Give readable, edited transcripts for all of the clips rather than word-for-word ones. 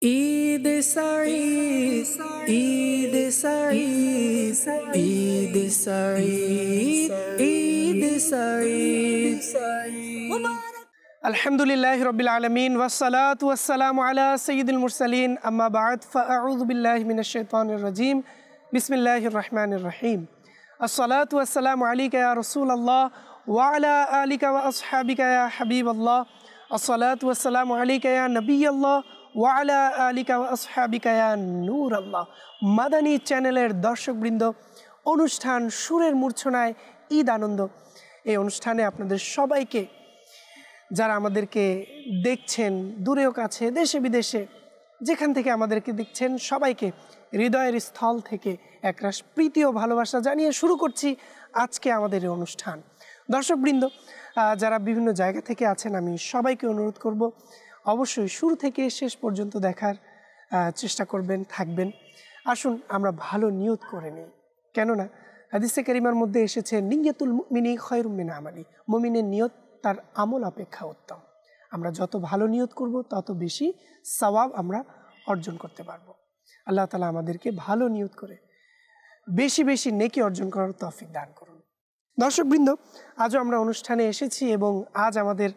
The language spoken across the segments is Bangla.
ঈদ সাঈদ ঈদ সাঈদ ঈদ সাঈদ ঈদ সাঈদ আলহামদুলিল্লাহি রাব্বিল আলামিন ওয়াসসালাতু ওয়াসসালামু আলা সাইয়্যিদিল মুরসালিন আম্মা বা'দ ফাআউযু বিল্লাহি মিনাশ শাইতানির রাজীম বিসমিল্লাহির রহমানির রহিম আসসালাতু ওয়াসসালামু আলাইকা ইয়া রাসূলুল্লাহ ওয়া আলা আলিকা ওয়া আসহাবিকা ইয়া হাবিবাল্লাহ আসসালাতু ওয়াসসালামু আলাইকা ইয়া নবিয়াল্লাহ ওয়া আলা আলিকা ওয়া আসহাবিকা ইয়া নূরাল্লাহ। মাদানী চ্যানেলের দর্শকবৃন্দ, অনুষ্ঠান সুরের মূর্ছনায় ঈদ আনন্দ এই অনুষ্ঠানে আপনাদের সবাইকে, যারা আমাদেরকে দেখছেন দূরেও কাছে, দেশে বিদেশে, যেখান থেকে আমাদেরকে দেখছেন সবাইকে হৃদয়ের স্থল থেকে একরাশ প্রীতি ও ভালোবাসা জানিয়ে শুরু করছি আজকে আমাদের এই অনুষ্ঠান। দর্শকবৃন্দ, যারা বিভিন্ন জায়গা থেকে আছেন, আমি সবাইকে অনুরোধ করব অবশ্যই শুরু থেকে শেষ পর্যন্ত দেখার চেষ্টা করবেন, থাকবেন। আসুন আমরা ভালো নিয়ত করে নিই, কেননা হাদিসে কারিমার মধ্যে এসেছে নিয়তুল মুমিনি খায়রুম মিন আমালি, মুমিনের নিয়ত তার আমল অপেক্ষা উত্তম। আমরা যত ভালো নিয়ত করব তত বেশি সওয়াব আমরা অর্জন করতে পারবো। আল্লাহ তাআলা আমাদেরকে ভালো নিয়ত করে বেশি বেশি নেকি অর্জন করার তৌফিক দান করুন। দর্শকবৃন্দ, আজও আমরা অনুষ্ঠানে এসেছি এবং আজ আমাদের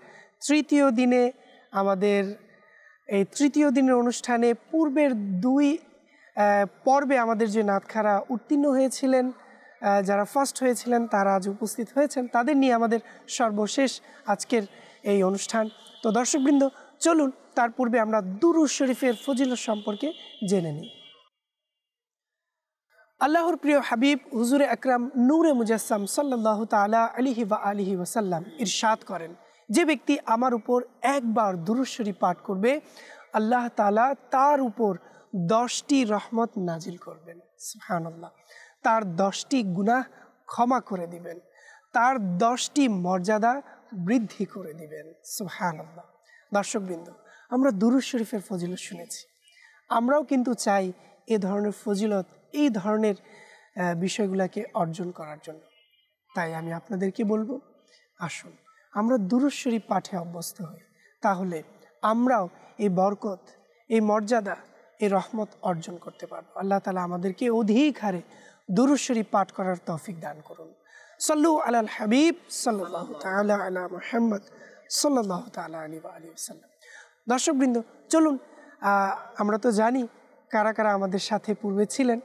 তৃতীয় দিনে, আমাদের এই তৃতীয় দিনের অনুষ্ঠানে পূর্বের দুই পর্বে আমাদের যে নাতখারা উত্তীর্ণ হয়েছিলেন, যারা ফার্স্ট হয়েছিলেন তারা আজ উপস্থিত হয়েছেন, তাদের নিয়ে আমাদের সর্বশেষ আজকের এই অনুষ্ঠান। তো দর্শকবৃন্দ, চলুন তার পূর্বে আমরা দুরূদ শরীফের ফজিলত সম্পর্কে জেনে নিই। আল্লাহর প্রিয় হাবিব হুজুরে আকরাম নূরে মুজাসসাম সাল্লাল্লাহু তাআলা আলাইহি ওয়া আলিহি ওয়াসাল্লাম ইরশাদ করেন, যে ব্যক্তি আমার উপর একবার দুরূদ শরীফ পাঠ করবে, আল্লাহ তাআলা তার উপর 10টি রহমত নাজিল করবেন। সুবহানাল্লাহ। তার 10টি গুনাহ ক্ষমা করে দিবেন, তার 10টি মর্যাদা বৃদ্ধি করে দিবেন। সুবহানাল্লাহ। দর্শকবৃন্দ, আমরা দুরূদ শরীফের ফজিলত শুনেছি, আমরাও কিন্তু চাই এ ধরনের ফজিলত, এই ধরনের বিষয়গুলোকে অর্জন করার জন্য। তাই আমি আপনাদেরকে বলবো, আসুন আমরা দুরূদ শরীফ পাঠে অভ্যস্ত হই, তাহলে আমরাও এই বরকত, এই মর্যাদা, এই রহমত অর্জন করতে পারবো। আল্লাহ তাআলা আমাদেরকে অধিক হারে দুরূদ শরীফ পাঠ করার তৌফিক দান করুন। সাল্লু আলাল হাবিব সাল্লাল্লাহু তাআলা আলা মুহাম্মদ সাল্লাল্লাহু তাআলা আলাইহি ওয়া আলিহি ওয়াসাল্লাম। দর্শকবৃন্দ, চলুন আমরা তো জানি কারা কারা আমাদের সাথে পূর্বে ছিলেন,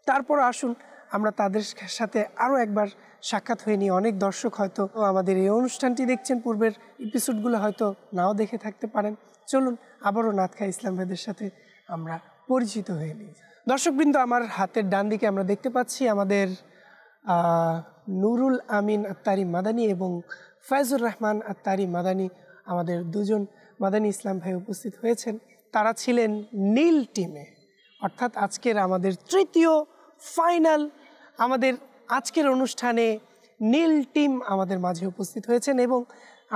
তারপর আসুন আমরা তাদের সাথে আরও একবার সাক্ষাৎ হয়ে নিই। অনেক দর্শক হয়তো আমাদের এই অনুষ্ঠানটি দেখছেন, পূর্বের এপিসোডগুলো হয়তো নাও দেখে থাকতে পারেন। চলুন আবারও নাতখা ইসলাম ভাইদের সাথে আমরা পরিচিত হয়ে নিই। দর্শকবৃন্দ, আমার হাতের ডান দিকে আমরা দেখতে পাচ্ছি আমাদের নুরুল আমিন আত্তারি মাদানী এবং ফয়জুর রহমান আত্তারি মাদানী, আমাদের দুজন মাদানী ইসলাম ভাই উপস্থিত হয়েছেন। তারা ছিলেন নীল টিমে, অর্থাৎ আজকের আমাদের তৃতীয় ফাইনাল, আমাদের আজকের অনুষ্ঠানে নীল টিম আমাদের মাঝে উপস্থিত হয়েছেন। এবং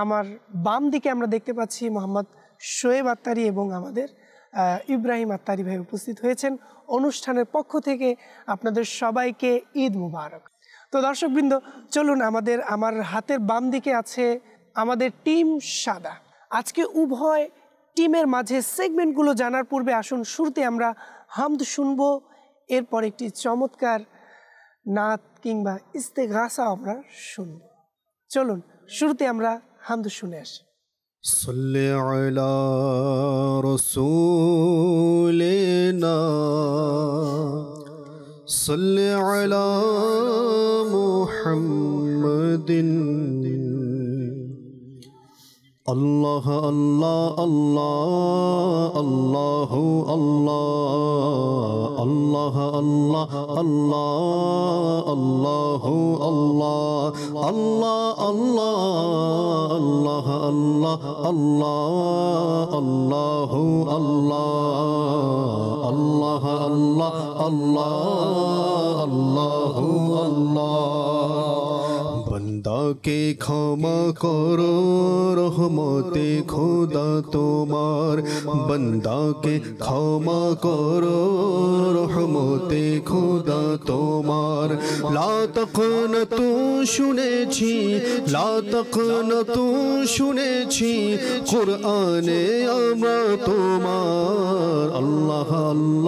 আমার বাম দিকে আমরা দেখতে পাচ্ছি মোহাম্মদ শোয়েব আত্তারি এবং আমাদের ইব্রাহিম আত্তারি ভাই উপস্থিত হয়েছেন। অনুষ্ঠানের পক্ষ থেকে আপনাদের সবাইকে ঈদ মুবারক। তো দর্শকবৃন্দ, চলুন আমার হাতের বাম দিকে আছে আমাদের টিম সাদা। আজকে উভয় টিমের মাঝে সেগমেন্টগুলো জানার পূর্বে আসুন শুরুতে আমরা হামদ শুনবো, এরপর একটি চমৎকার নাত কিংবা ইস্তেগাসা আমরা শুনব। চলুন শুরুতে আমরা হামদ শুনে আসি। সাল্লি আলা রাসূলিনা সাল্লি আলা মুহাম্মাদিন। আল্লাহ আল্লাহ আল্লাহ আল্লাহু আল্লাহ আল্লাহ আল্লাহ আল্লাহ আল্লাহু আল্লাহ আল্লাহ আল্লাহ আল্লাহ আল্লাহ আল্লাহু আল্লাহ আল্লাহ আল্লাহ আল্লাহ আল্লাহু আল্লাহ। বান্দাকে ক্ষমা করো রহমতে খোদা তোমার, বান্দাকে ক্ষমা করো রহমতে খোদা তোমার। লা তাকনাতু শুনেছি, লা তাকনাতু শুনেছি কোরআনে আমরা তোমার।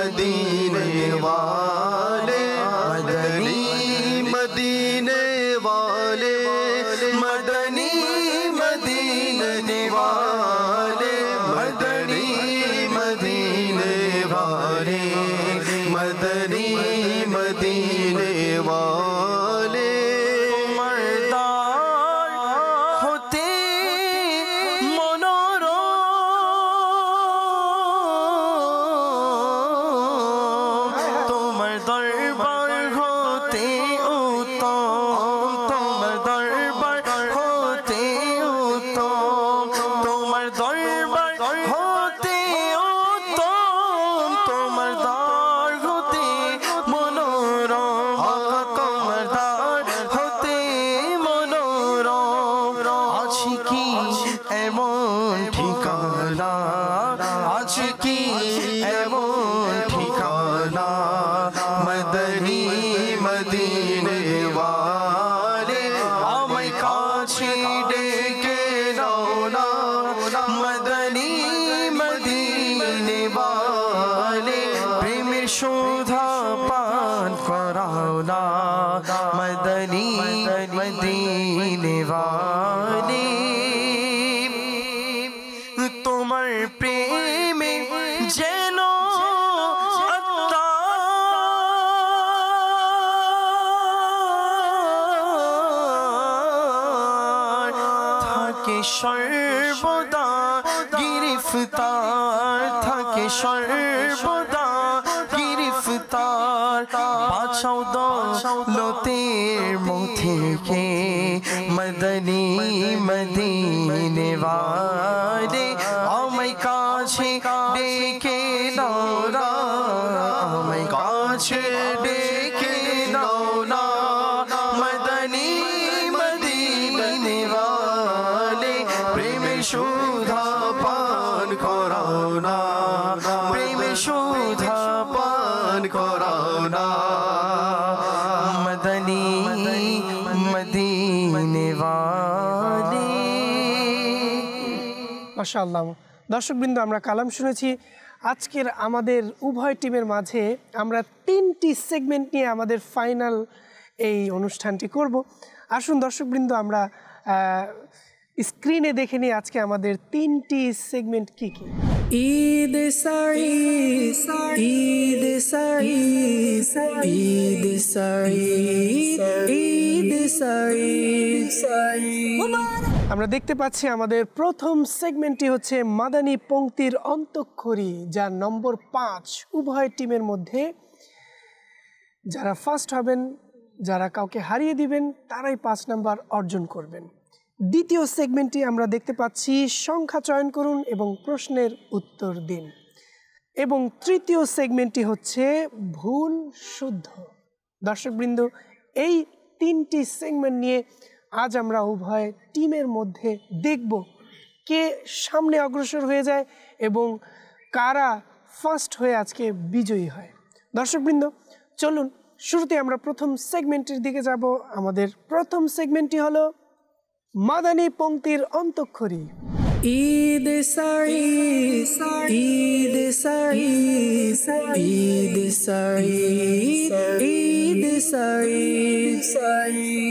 मदीने वाले मदनी मदीने वाले मदनी मदीने वाले मदनी मदीने वाले मदनी मदीने वाले मर्दार होते তোমার দরবার হতে উত্তম তোমার দরবার হতে উত্তম তোমার দরবার হতে উত্তম তোমার দ্বার হতে মনোরম তোমার দ্বার হতে মনোরম আছে কি এমন ঠিকানা আছে কি এমন ঠিকানা मदनी मदीने वाले আমায় কাছে ডেকে নাও না মদনী মদিনে वाले প্রেমের সুধা পান করাও না মদনী মদিনে वाले তোমার প্রেমে যেন সর্বদা গিরফতার থাকে সর্বদা গিরফতার বাঁচাও দৌলতের মধ্যে মদনী মদিনে वाले আমায় কাছে ডেকে নাও না আমায় কাছে ডেকে নাও না মদনী মদিনে वाले প্রেমের সুধা पान कराओ ना প্রেমের সুধা पान कराओ ना মদনী মদিনে वाले মাশাআল্লাহ। দর্শকবৃন্দ, আমরা কালাম শুনেছি। আজকের আমাদের উভয় টিমের মাঝে আমরা 3টি সেগমেন্ট নিয়ে আমাদের ফাইনাল এই অনুষ্ঠানটি করব। আসুন দর্শকবৃন্দ, আমরা স্ক্রিনে দেখে নিই আজকে আমাদের 3টি সেগমেন্ট কি কি। ঈদ সাঈদ ঈদ সাঈদ ঈদ সাঈদ ঈদ সাঈদ। আমরা দেখতে পাচ্ছি আমাদের প্রথম সেগমেন্টটি হচ্ছে মাদানী পংক্তির অন্তঃক্ষরী, যার নম্বর 5। উভয় টিমের মধ্যে যারা ফার্স্ট হবেন, যারা কাউকে হারিয়ে দিবেন, তারাই 5 নাম্বার অর্জন করবেন। দ্বিতীয় সেগমেন্টটি আমরা দেখতে পাচ্ছি সংখ্যা চয়ন করুন এবং প্রশ্নের উত্তর দিন। এবং তৃতীয় সেগমেন্টটি হচ্ছে ভুল শুদ্ধ। দর্শকবৃন্দ, এই 3টি সেগমেন্ট নিয়ে আজ আমরা উভয় টিমের মধ্যে দেখব কে সামনে অগ্রসর হয়ে যায় এবং কারা ফার্স্ট হয়ে আজকে বিজয়ী হয়। দর্শকবৃন্দ, চলুন শুরুতে আমরা প্রথম সেগমেন্টের দিকে যাব। আমাদের প্রথম সেগমেন্টটি হলো মাদানী পংক্তির অন্তঃক্ষরী। ঈদ সাঈদ ঈদ সাঈদ ঈদ সাঈদ ঈদ সাঈদ।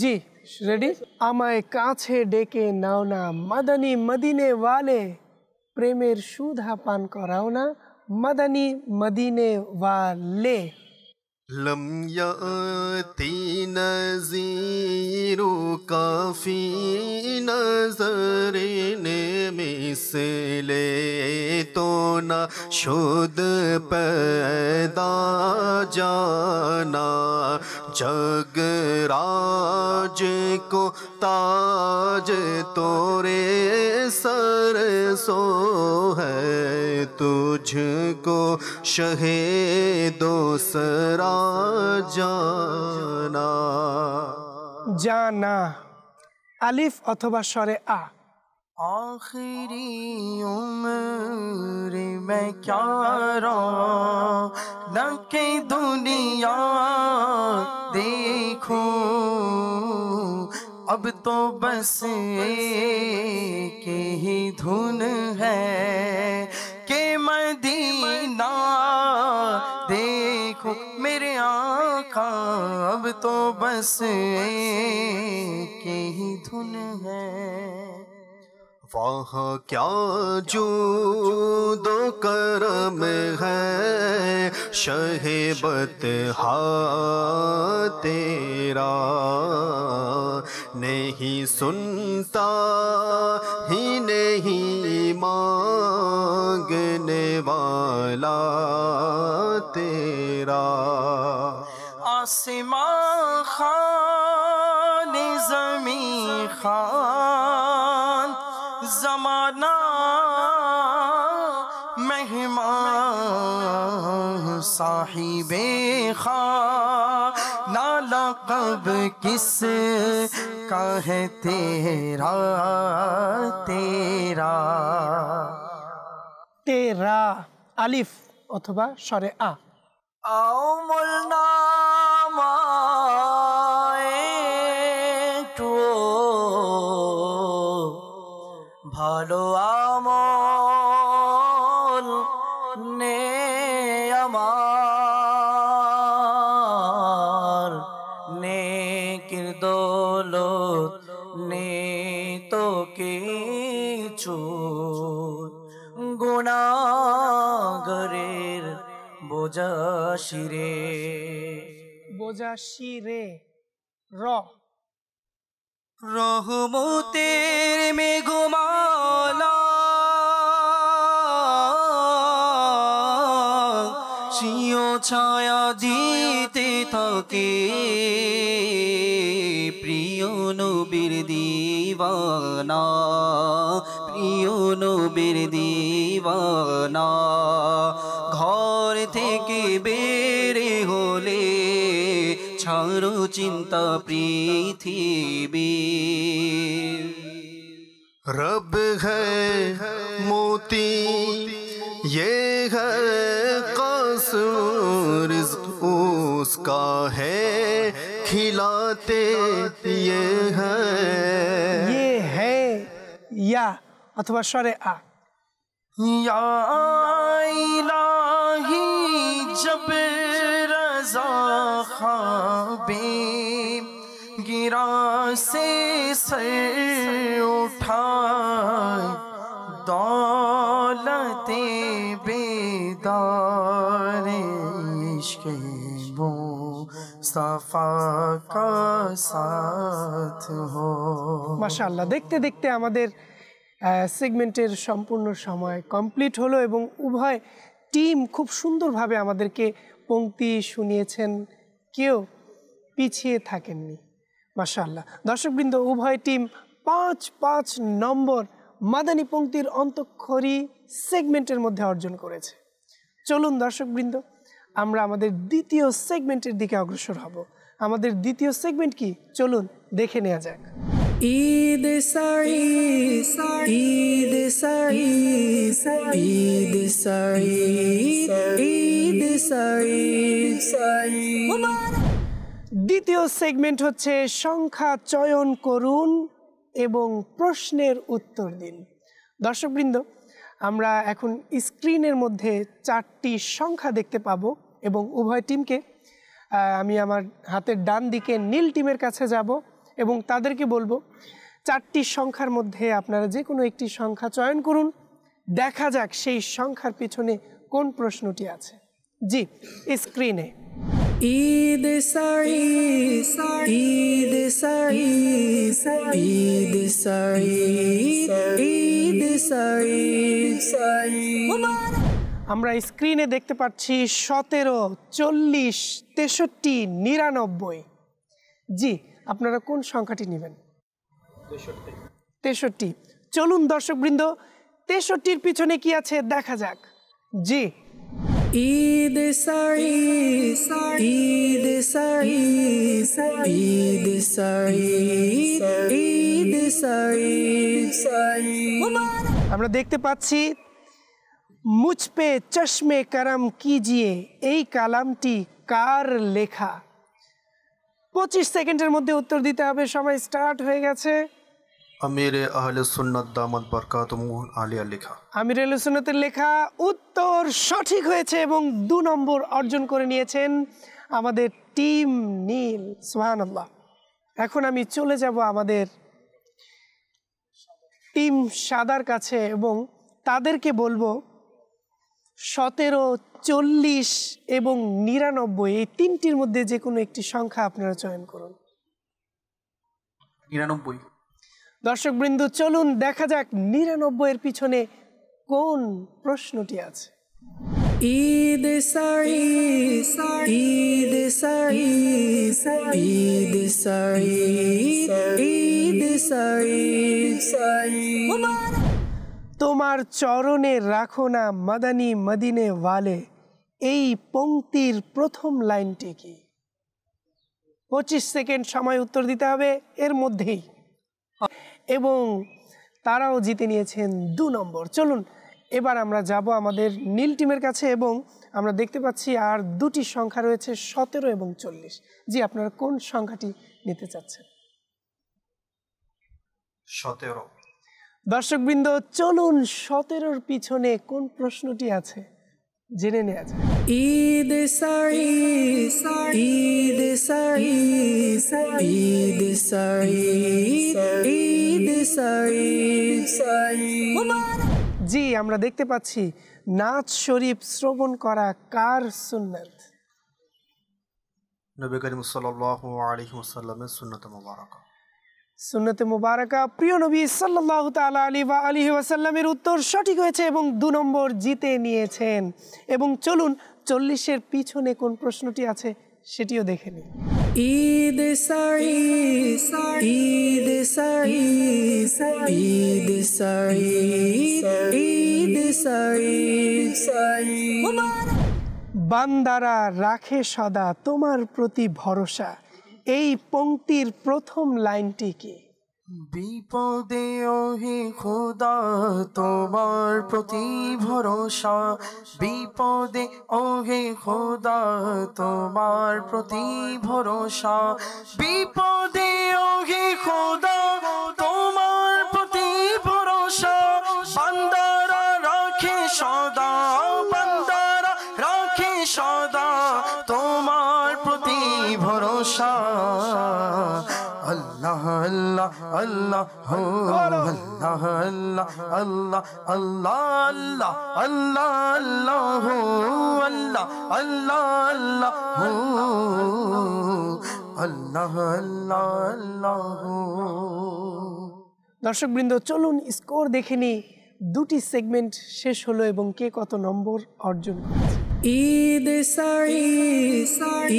জি, রেডি? আমায় কাছে ডেকে নাও না মাদানী মদিনে वाले প্রেমের সুধা পান করাও না मदनी मदीने वाले। लम याती नज़ीरु काफ़ी नज़रे ने मिसले तो न शुद पैदा जाना जग राज को ताज तोरे सर सो है तुझको शहे दोसरा जाना। जाना अलिफ अथवा स्वरे आ। आखिरी उम्र में क्या रौनक के दुनिया देखूं, अब तो बस एक ही धुन है कि मदीने ना देखो मेरे आका, अब तो बस एक ही धुन है। वहाँ क्या जूदो करम है, शहीबत हा तेरा, नहीं सुनता ही नहीं मांगने वाला तेरा। आसमां खान ज़मीं खान, ज़माना मेहमान, साहिबे खाना लक़ब किस का है तेरा तेरा। তেরা আলিফ অথবা স্বরে আ। आओ মুলনামায়ে একটু ভালো আমল নে আমার, নেকির দৌলত নে তো কিছু, গুনাহগারের বোঝা শিরে। বোঝা শিরে র। রহমতের মেঘমালা সিও ছায়া দিতে থাকে, প্রিয় নবীর দিওয়ানা, প্রিয় নবীর দিওয়ানা। ঘর থেকে বেরে হলে ছাড়ো চিন্তা পৃথিবী। रब है मोती ये है कसूर, उसका है खिलाते ये है। ये है या অথবা স্বরে আ। या इलाही जब रज़ा ख्वाबे गिरा से सर उठाए, दौलते बेदार इश्क़ मुस्तफ़ा का साथ हो। মাশাআল্লাহ, দেখতে দেখতে আমাদের সেগমেন্টের সম্পূর্ণ সময় কমপ্লিট হলো এবং উভয় টিম খুব সুন্দরভাবে আমাদেরকে পংক্তি শুনিয়েছেন, কেউ পিছিয়ে থাকেননি। মাশাআল্লাহ দর্শকবৃন্দ, উভয় টিম ৫-৫ নম্বর মাদানী পংক্তির অন্তঃক্ষরী সেগমেন্টের মধ্যে অর্জন করেছে। চলুন দর্শকবৃন্দ, আমরা আমাদের দ্বিতীয় সেগমেন্টের দিকে অগ্রসর হব। আমাদের দ্বিতীয় সেগমেন্ট কি, চলুন দেখে নেওয়া যাক। ঈদ সাঈদ, ঈদ সাঈদ, ঈদ সাঈদ, ঈদ সাঈদ। দ্বিতীয় সেগমেন্ট হচ্ছে সংখ্যা চয়ন করুন এবং প্রশ্নের উত্তর দিন। দর্শকবৃন্দ, আমরা এখন স্ক্রিনের মধ্যে 4টি সংখ্যা দেখতে পাবো এবং উভয় টিমকে আমি আমার হাতের ডান দিকে নীল টিমের কাছে যাব এবং তাদেরকে বলবো 4টি সংখ্যার মধ্যে আপনারা যে কোনো একটি সংখ্যা চয়ন করুন, দেখা যাক সেই সংখ্যার পিছনে কোন প্রশ্নটি আছে। জি, স্ক্রিনে। ঈদ সাঈদ, ঈদ সাঈদ, ঈদ সাঈদ, ঈদ সাঈদ। আমরা স্ক্রিনে দেখতে পাচ্ছি 17, 40, 63, 99। জি, আপনারা কোন সংখ্যাটি নেবেন? 63। চলুন দর্শকবৃন্দ, 63-র পিছনে কি আছে দেখা যাক। জি, ঈদ সাঈদ, ঈদ সাঈদ, ঈদ সাঈদ, ঈদ সাঈদ। আমরা দেখতে পাচ্ছি মুঝ পে চশমে করম কিজিয়ে, এই কালামটি কার লেখা? 25 সেকেন্ডের মধ্যে উত্তর দিতে হবে। সময় স্টার্ট হয়ে গেছে। আমির আহলে সুন্নাত দামাত বরকাতুহু আলিয়া লেখা। আমির আহলে সুন্নাতের লেখা উত্তর সঠিক হয়েছে এবং 2 নম্বর অর্জন করে নিয়েছেন আমাদের টিম নীল। সুবহানাল্লাহ। এখন আমি চলে যাব আমাদের টিম সাদার কাছে এবং তাদেরকে বলবো 17, 40 এবং 99 এই তিনটির মধ্যে যে কোনো একটি সংখ্যা আপনারা চয়ন করুন। 99। দর্শকবৃন্দ চলুন দেখা যাক 99 এর পিছনে কোন প্রশ্নটি আছে। ঈদ সাঈদ ঈদ সাঈদ ঈদ সাঈদ ঈদ সাঈদ তোমার চরণে রাখো না মাদানী মদিনে ওয়ালে, এই পংক্তির প্রথম লাইনটি কি? 25 সেকেন্ড সময় উত্তর দিতে হবে এর মধ্যেই, এবং তারাও জিতে নিয়েছেন 2 নম্বর। চলুন এবার আমরা যাব আমাদের নীল টিমের কাছে এবং আমরা দেখতে পাচ্ছি আর 2টি সংখ্যা রয়েছে 17 এবং 40। জি, আপনারা কোন সংখ্যাটি নিতে চাচ্ছেন? 17। দর্শকবৃন্দ চলুন 17-র পিছনে কোন প্রশ্নটি আছে জেনে নেওয়া যায়। ঈদ সাঈদ ঈদ সাঈদ ঈদ সাঈদ ঈদ সাঈদ। জি, আমরা দেখতে পাচ্ছি নাচ শরীফ শ্রবণ করা কার সুন্নাত? নবী করিম সাল্লাল্লাহু আলাইহি ওয়াসাল্লামের সুন্নাত মুবারাকা। সুন্নতে মুবারাকা প্রিয় নবী সাল্লাল্লাহু তাআলা আলাইহি ওয়াসাল্লামের উত্তর সঠিক হয়েছে এবং 2 নম্বর জিতে নিয়েছেন। এবং চলুন 40-এর পিছনে কোন প্রশ্নটি আছে সেটিও দেখে নিই। ঈদ সাঈদ ঈদ সাঈদ ঈদ সাঈদ ঈদ সাঈদ। বান্দারা রাখে সদা তোমার প্রতি ভরসা, এই পংক্তির প্রথম লাইনটি কি? বিপদে ওহে খোদা তোমার প্রতি ভরসা, বিপদে ওহে খোদা তোমার প্রতি ভরসা, বিপদে ওহে খোদা তোমার প্রতি ভরসা, বান্দারা রাখে সদা, বান্দারা রাখে সদা তোমার প্রতি ভরসা। আল্লাহ আল্লাহ আল্লাহ হো আল্লাহ আল্লাহ আল্লাহ আল্লাহ আল্লাহ আল্লাহ হো আল্লাহ আল্লাহ আল্লাহ হো আল্লাহ আল্লাহ আল্লাহ হো। দর্শকবৃন্দ চলুন স্কোর দেখে নিই। 2টি সেগমেন্ট শেষ হলো এবং কে কত নম্বর অর্জন করেছে। ঈদ সাঈদ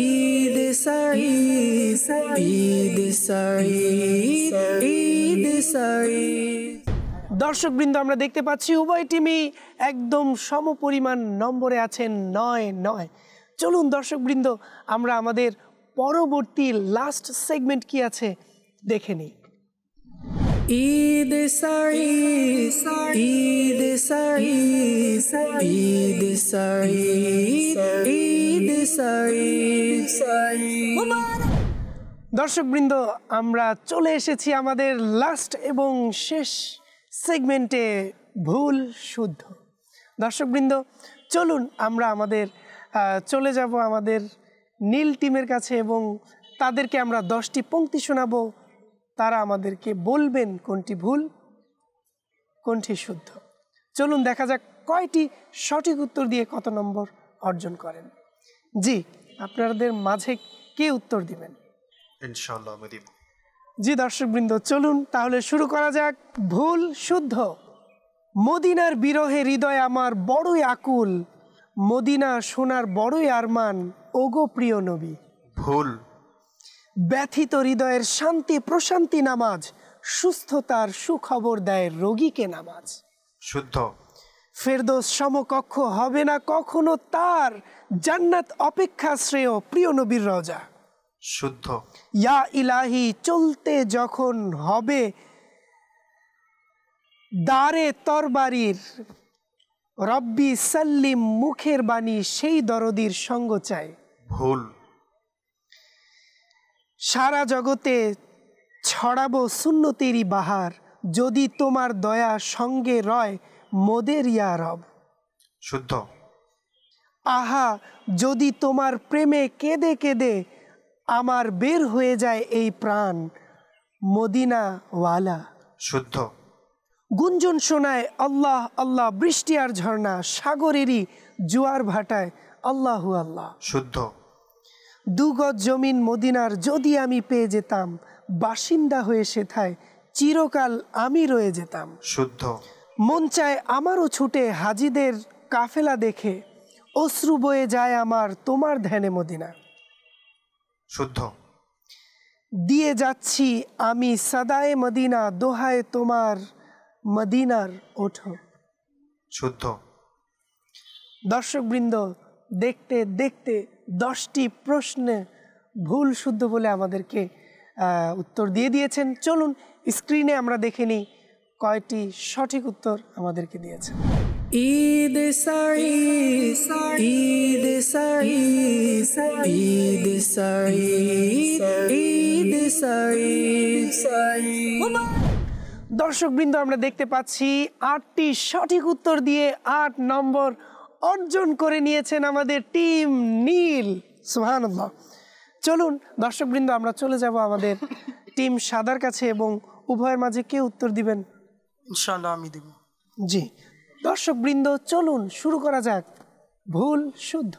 ঈদ সাঈদ ঈদ সাঈদ ঈদ সাঈদ। দর্শকবৃন্দ আমরা দেখতে পাচ্ছি উভয় টিমই একদম সমপরিমাণ নম্বরে আছেন 9-9। চলুন দর্শকবৃন্দ আমরা আমাদের পরবর্তী লাস্ট সেগমেন্ট কি আছে দেখে নিই। ঈদ সাঈদ ঈদ সাঈদ ঈদ সাঈদ ঈদ সাঈদ। দর্শকবৃন্দ আমরা চলে এসেছি আমাদের লাস্ট এবং শেষ সেগমেন্টে, ভুল শুদ্ধ। দর্শকবৃন্দ চলুন আমরা আমাদের চলে যাব আমাদের নীল টিমের কাছে এবং তাদেরকে আমরা 10টি পংক্তি শোনাবো। তারা আমাদেরকে বলবেন কোনটি ভুল কোনটি শুদ্ধ। চলুন দেখা যাক কয়টি সঠিক উত্তর দিয়ে কত নম্বর অর্জন করেন। জি, আপনাদের মাঝে কে উত্তর দিবেন? ইনশাআল্লাহ আমি দিব। জি দর্শকবৃন্দ চলুন তাহলে শুরু করা যাক। ভুল শুদ্ধ। মদিনার বিরহে হৃদয় আমার বড়ই আকুল, মদিনা সোনার বড়ই আরমান, ওগো প্রিয় নবী। ভুল। ব্যথিত হৃদয়ের শান্তি প্রশান্তি নামাজ, সুস্থতার সুখবর দেয় রোগীকে নামাজ। শুদ্ধ। ফেরদৌস সমকক্ষ হবে না কখনো তার, জান্নাত অপেক্ষা শ্রেয় প্রিয় নবীর রওজা। শুদ্ধ। ইয়া ইলাহি চলতে যখন হবে দারে তরবারির, রব্বি সাল্লিম মুখের বাণী সেই দরদির সঙ্গ চাই। ভুল। সারা জগতে ছড়াবো সুন্নতেরই বাহার, যদি তোমার দয়া সঙ্গে রয় মোদের ইয়া রব। শুদ্ধ। আহা যদি তোমার প্রেমে কেঁদে কেঁদে আমার বের হয়ে যায় এই প্রাণ মদিনা ওয়ালা। শুদ্ধ। গুঞ্জন শোনায় আল্লাহ আল্লাহ, বৃষ্টি আর ঝর্ণা, সাগরেরই জোয়ার ভাটায় আল্লাহু আল্লাহ। শুদ্ধ। দুগজ জমিন মদিনার যদি আমি পেয়ে যেতাম, বাসিন্দা হয়ে সেথায় চিরকাল আমি রয়ে যেতাম। শুদ্ধ। মন চায় আমারও ছুটে হাজিদের কাফেলা দেখে, অশ্রু বয়ে যায় আমার তোমার ধ্যানে মদিনা। শুদ্ধ। দিয়ে যাচ্ছি আমি সাদায়ে মদিনা, দোহায় তোমার মদিনার ওঠো। শুদ্ধ। দর্শকবৃন্দ দেখতে দেখতে 10টি প্রশ্নে ভুল শুদ্ধ বলে আমাদেরকে উত্তর দিয়ে দিয়েছেন। চলুন স্ক্রিনে আমরা দেখে নিই কয়টি সঠিক উত্তর আমাদেরকে দিয়েছেন। ঈদ সাঈদ ঈদ সাঈদ ঈদ সাঈদ ঈদ সাঈদ। দর্শকবৃন্দ আমরা দেখতে পাচ্ছি 8টি সঠিক উত্তর দিয়ে 8 নম্বর অর্জন করে নিয়েছেন আমাদের টিম নীল। সুবহানাল্লাহ। চলুন দর্শকবৃন্দ আমরা চলে যাব আমাদের টিম সাদার কাছে এবং উভয়ের মাঝে কে উত্তর দিবেন? ইনশাআল্লাহ আমি দেব। জি দর্শকবৃন্দ চলুন শুরু করা যাক। ভুল শুদ্ধ।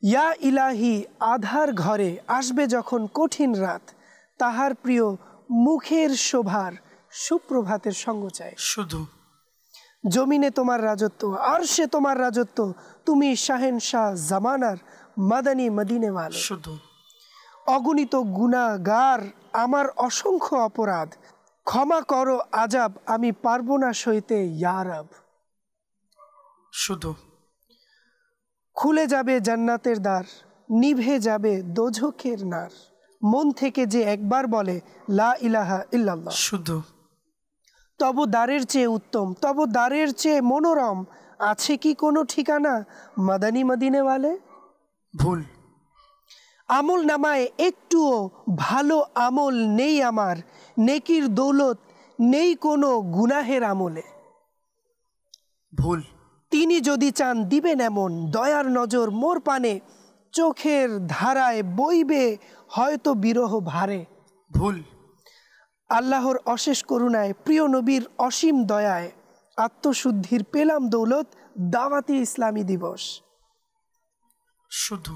ইয়া ইলাহি আধার ঘরে আসবে যখন কঠিন রাত, তাহার প্রিয় মুখের শোভার সুপ্রভাতের সঙ্গ চায়। শুদ্ধ। জমিনে তোমার রাজত্ব, আরশে তোমার রাজত্ব, তুমি শাহেনশাহ জামানার মাদানী মদিনেওয়ালা। শুদ্ধ। অগণিত গুনাহগার আমার অসংখ্য অপরাধ, ক্ষমা করো আজাব আমি পারবো না সইতে ইয়া রব। শুদ্ধ। খুলে যাবে জান্নাতের দ্বার, নিভে যাবে দোজখের নার, মন থেকে যে একবার বলে লা ইলাহা ইল্লাল্লাহ। শুদ্ধ। তব দ্বারের চেয়ে উত্তম, তব দ্বারের চেয়ে মনোরম, আছে কি কোনো ঠিকানা মাদানী মদিনেওয়ালে? ভুল। আমল নামায় একটুও ভালো আমল নেই আমার, নেকির দৌলত নেই কোনো গুনাহের আমলে। ভুল। তিনি যদি চান দিবেন এমন দয়ার নজর মোর পানে, চোখের ধারায় বইবে হয়তো বিরহ ভারে। ভুল। আল্লাহর অশেষ করুণায় প্রিয় নবীর অসীম দয়ায় আত্মশুদ্ধির পেলাম দৌলত দাওয়াতি ইসলামী দিবস। শুদ্ধ।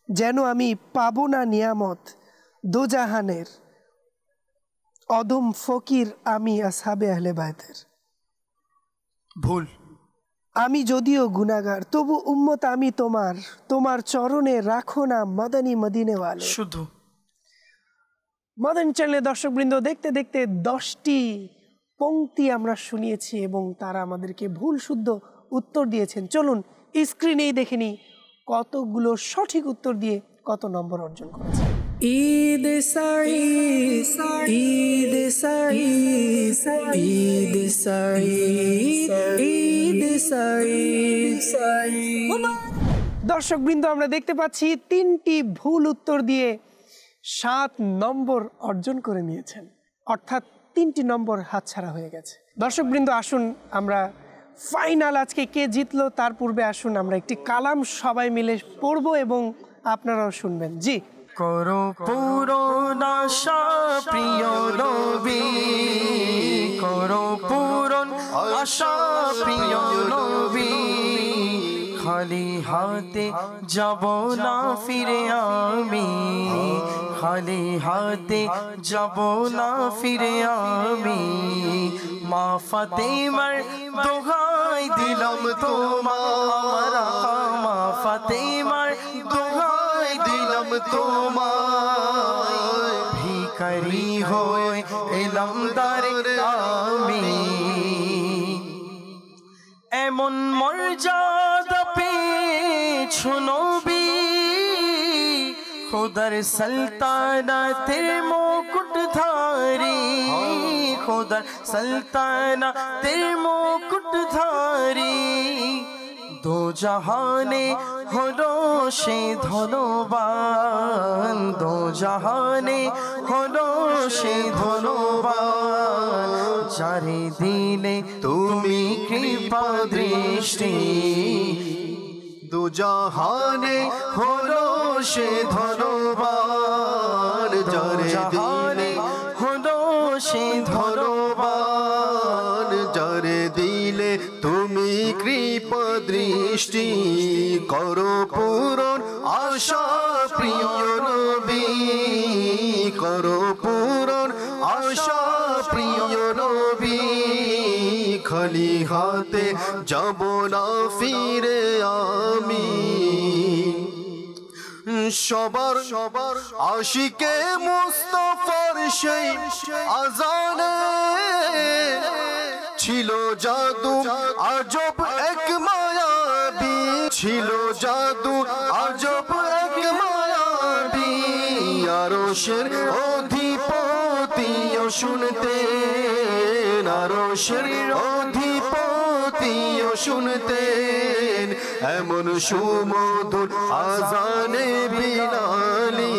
যেন আমি পাবো না নিয়ামত দোজাহানের, অদম ফকির আমি আসহাবে আহলে বায়তের। ভুল। আমি যদিও গুনাহগার তবু উম্মত আমি তোমার, তোমার চরণে রাখো না মাদানী মদিনেওয়ালে। শুদ্ধ। মাদানী চ্যানেলে দর্শকবৃন্দ দেখতে দেখতে 10টি পংক্তি আমরা শুনিয়েছি এবং তারা আমাদেরকে ভুল শুদ্ধ উত্তর দিয়েছেন। চলুন স্ক্রিনেই দেখে নিই কতগুলো সঠিক উত্তর দিয়ে কত নম্বর অর্জন করেছে। ঈদ সাঈদ ঈদ সাঈদ ঈদ সাঈদ ঈদ সাঈদ। দর্শকবৃন্দ আমরা দেখতে পাচ্ছি 3টি ভুল উত্তর দিয়ে 7 নম্বর অর্জন করে নিয়েছেন, অর্থাৎ 3টি নম্বর হাতছাড়া হয়ে গেছে। দর্শকবৃন্দ আসুন আমরা ফাইনাল আজকে কে জিতলো তার পূর্বে আসুন আমরা একটি কালাম সবাই মিলে পড়বো এবং আপনারাও শুনবেন। জি। করো পূরণ আশা প্রিয় নবী, করো পূরণ আশা প্রিয় নবী, খালি হাতে যাব না ফিরে আমি, খালি হাতে যাব না ফিরে আমি, মা ফাতেমার দোহাই দিলাম তোমার, মা ফাতেমার দোহাই দিলাম তোমায়, ভিখারি হয়ে এলাম দারে আমি, এমন মর্যাদা পেয়েছো নবী, খোদার সালতানাতের মুকুটধারী, খোদার সালতানাতের মুকুটধারী, দো জাহানে হলো সে ধনবান, দো জাহানে হলো সে ধনবান, চারি দিলে তুমি কৃপা দৃষ্টি দুজাহানে হলো সে ধনবান যারে দিলে হলো সে ধনবান যারে দিলে তুমি কৃপা দৃষ্টি করো পূরণ আশা প্রিয় নবী করো পূরণ আশা প্রিয় নবী খালি হাতে যাব না ফিরে আমি সবার আশিকে মুস্তাফার সেই আজানে ছিল জাদু আজব এক মায়াবী ছিল জাদু আজব এক মায়াবী আরশের অধিপতিও শুনতেন আরশের অধিপতিও শুনতেন এমন সুমধুর আজানে বিলালি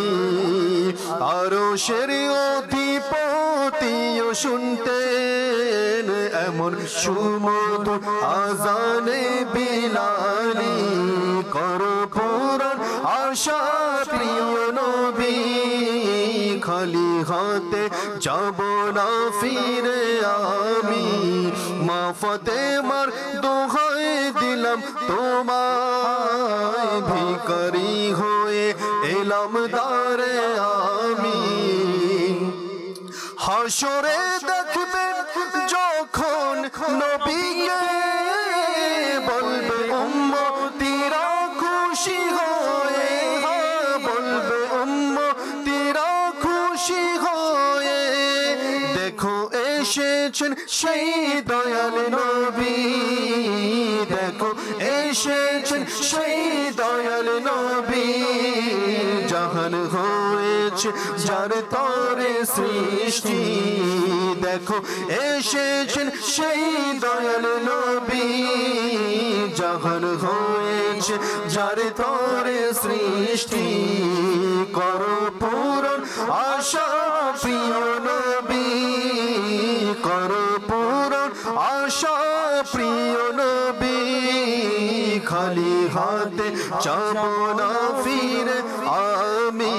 আরশের অধিপতিও শুনতেন এমন সুমধুর আজানে বিলালি করো পূরণ আশা প্রিয় নবী খালি হাতে যাব না ফিরে আমি মা ফাতেমার দোহাই দিলাম তোমায় ভিখারি হয়ে এলাম দারে আমি হাসরে দেখবে যখন নবীকে বলবে উম্মতিরা খুশি হয়ে বলবে উম্মতিরা খুশি হয়ে দেখো এসেছেন সেই দয়াল নবী দেখো এসেছেন সেই দয়াল নবী জাহান হয়েছে যার তরে সৃষ্টি দেখো এসেছেন সেই দয়াল নবী জাহান হয়েছে যার তরে সৃষ্টি করো পূরণ আশা প্রিয় নবী করো পূরণ আশা প্রিয় নবী খালি হাতে যাব না ফিরে আমি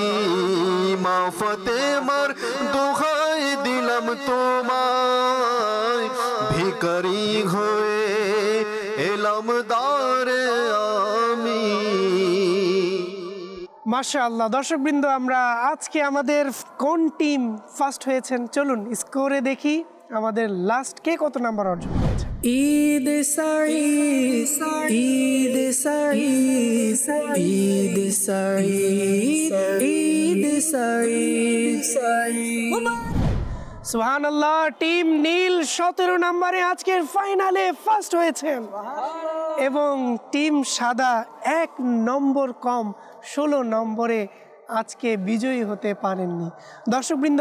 মা ফাতেমার দোহাই দিলাম তোমায় ভিখারি হয়ে এলাম দারে আমি মাশাআল্লাহ। দর্শকবৃন্দ, আমরা আজকে আমাদের কোন টিম ফার্স্ট হয়েছেন চলুন স্কোরে দেখি আমাদের লাস্ট কে কত নাম্বার অর্জন করেছে। ঈদ সাঈদ ঈদ সাঈদ ঈদ সাঈদ ঈদ সাঈদ সুবহানাল্লাহ। টিম নীল 17 নম্বরে আজকের ফাইনালে ফার্স্ট হয়েছেন এবং টিম সাদা 1 নম্বর কম 16 নম্বরে আজকে বিজয়ী হতে পারেননি। দর্শকবৃন্দ,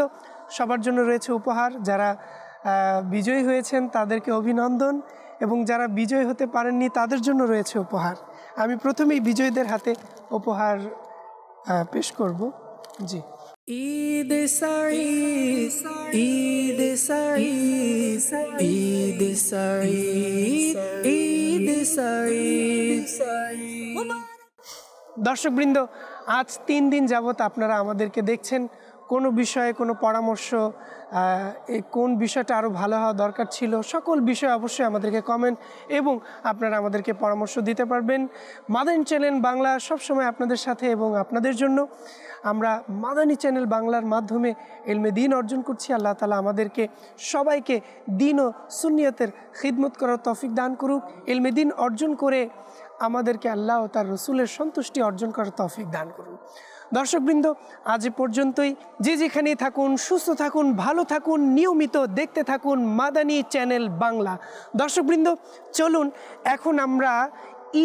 সবার জন্য রয়েছে উপহার। যারা বিজয়ী হয়েছেন তাদেরকে অভিনন্দন এবং যারা বিজয়ী হতে পারেননি তাদের জন্য রয়েছে উপহার। আমি প্রথমেই বিজয়ীদের হাতে উপহার পেশ করব। জি, ঈদ সাঈদ ঈদ সাঈদ ঈদ সাঈদ ঈদ সাঈদ। দর্শকবৃন্দ, আজ 3 দিন যাবত আপনারা আমাদেরকে দেখছেন। কোনো বিষয়ে কোনো পরামর্শ, কোন বিষয়টা আরও ভালো হওয়া দরকার ছিল, সকল বিষয়ে অবশ্যই আমাদেরকে কমেন্ট এবং আপনারা আমাদেরকে পরামর্শ দিতে পারবেন। মাদানী চ্যানেল বাংলা সবসময় আপনাদের সাথে এবং আপনাদের জন্য। আমরা মাদানী চ্যানেল বাংলার মাধ্যমে ইলমে দ্বীন অর্জন করছি। আল্লাহ তাআলা আমাদেরকে সবাইকে দ্বীন ও সুন্নিয়তের খিদমত করার তৌফিক দান করুক। ইলমে দ্বীন অর্জন করে আমাদেরকে আল্লাহ ও তার রসুলের সন্তুষ্টি অর্জন করার তৌফিক দান করুন। দর্শকবৃন্দ, আজ পর্যন্তই। যে যেখানেই থাকুন, সুস্থ থাকুন, ভালো থাকুন, নিয়মিত দেখতে থাকুন মাদানী চ্যানেল বাংলা। দর্শকবৃন্দ, চলুন এখন আমরা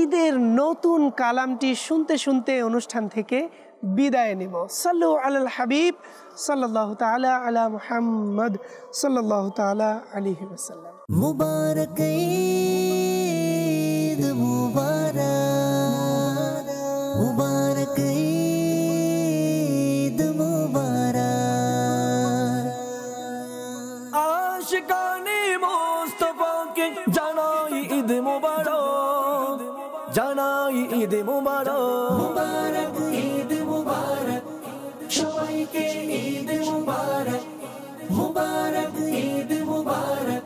ঈদের নতুন কালামটি শুনতে শুনতে অনুষ্ঠান থেকে বিদায় নেব। সাল্লু আলাল হাবিব সাল্লাল্লাহু তাআলা আলা মুহাম্মদ সাল্লাল্লাহু তাআলা আলাইহি ওয়াসাল্লাম। মুবারক ঈদ মুবারক মুবারক ঈদ মুবারক। আশিকানে ঈদ মুবারক মুবারক ঈদ মুবারক সবাইকে ঈদ মুবারক মুবারক ঈদ মুবারক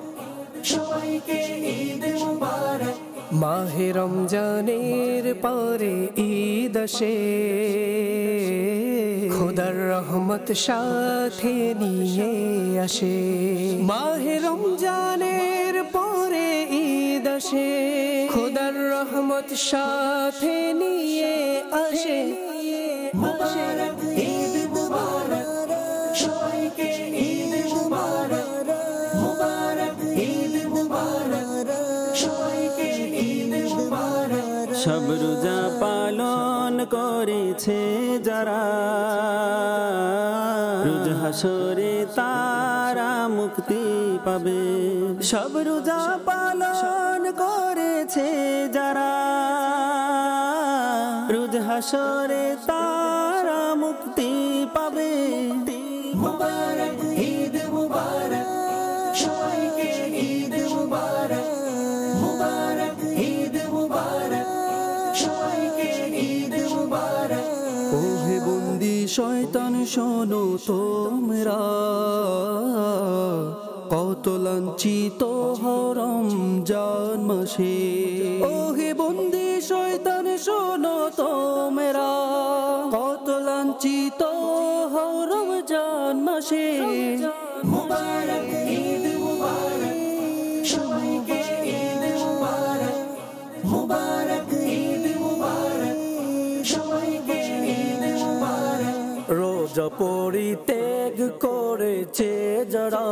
সবাইকে ঈদ মুবারক মাহে রমজানের পরে ঈদ আসে খোদার রহমত সাথে নিয়ে আসে মাহে রমজানের পরে ঈদ আসে খোদার রহমত সাথে নিয়ে আসে মুবারক ঈদ মুবারক সবাইকে ঈদ মুবারক মুবারক ঈদ মুবারক সবাইকে ঈদ মুবারক সব রোজা পালন করেছে যারা রোজ হাসরে তারা মুক্তি পাবে সব রোজা পালন করেছে যারা রোজ হাসরে তারা মুক্তি পাবে মুবারক ঈদ মুবারক সবাইকে ঈদ মুবারক মুবারক ঈদ মুবারক সবাইকে ঈদ মুবারক ওহে বন্দি শয়তান শোনো তোমরা কত লাঞ্ছিত রমজান মাসে ওহে বন্দি শয়তান শোনো তোমরা কত লাঞ্ছিত রমজান মাসে মুবারক ঈদ মুবারক সবাইকে ঈদ মুবারক মুবারক ঈদ মুবারক সবাইকে ঈদ মুবারক রোজা পরিত্যাগ করেছে যারা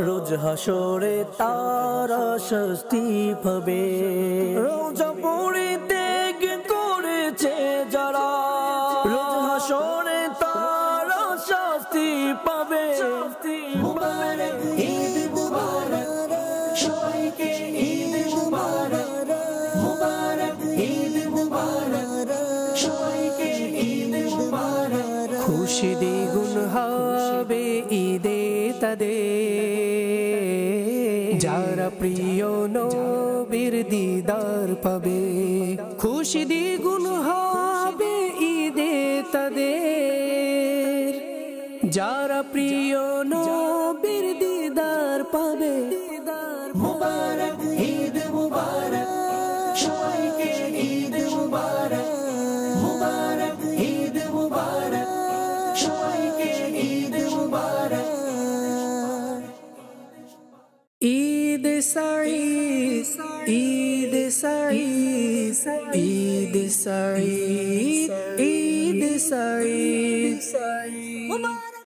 রোজ হাসরে তারা শাস্তি পাবে রোজা পরিত্যাগ করেছে যারা রোজ হাসরে তারা শাস্তি পাবে মুবারক ঈদ মুবারক সবাইকে ঈদ মুবারক মুবারক ঈদ মুবারক সবাইকে ঈদ মুবারক খুশি দ্বিগুণ হবে ঈদে তাদের যারা প্রিয় নবীর দিদার পাবে খুশি দ্বিগুণ হবে ঈদে তাদের যারা প্রিয় নবীর দিদার পাবে মুবারক ঈদ মুবারক সবাইকে ঈদ মুবারক মুবারক ঈদ মুবারক সবাইকে ঈদ মুবারক ঈদ সাঈদ ঈদ সাঈদ ঈদ সাঈদ ঈদ সাঈদ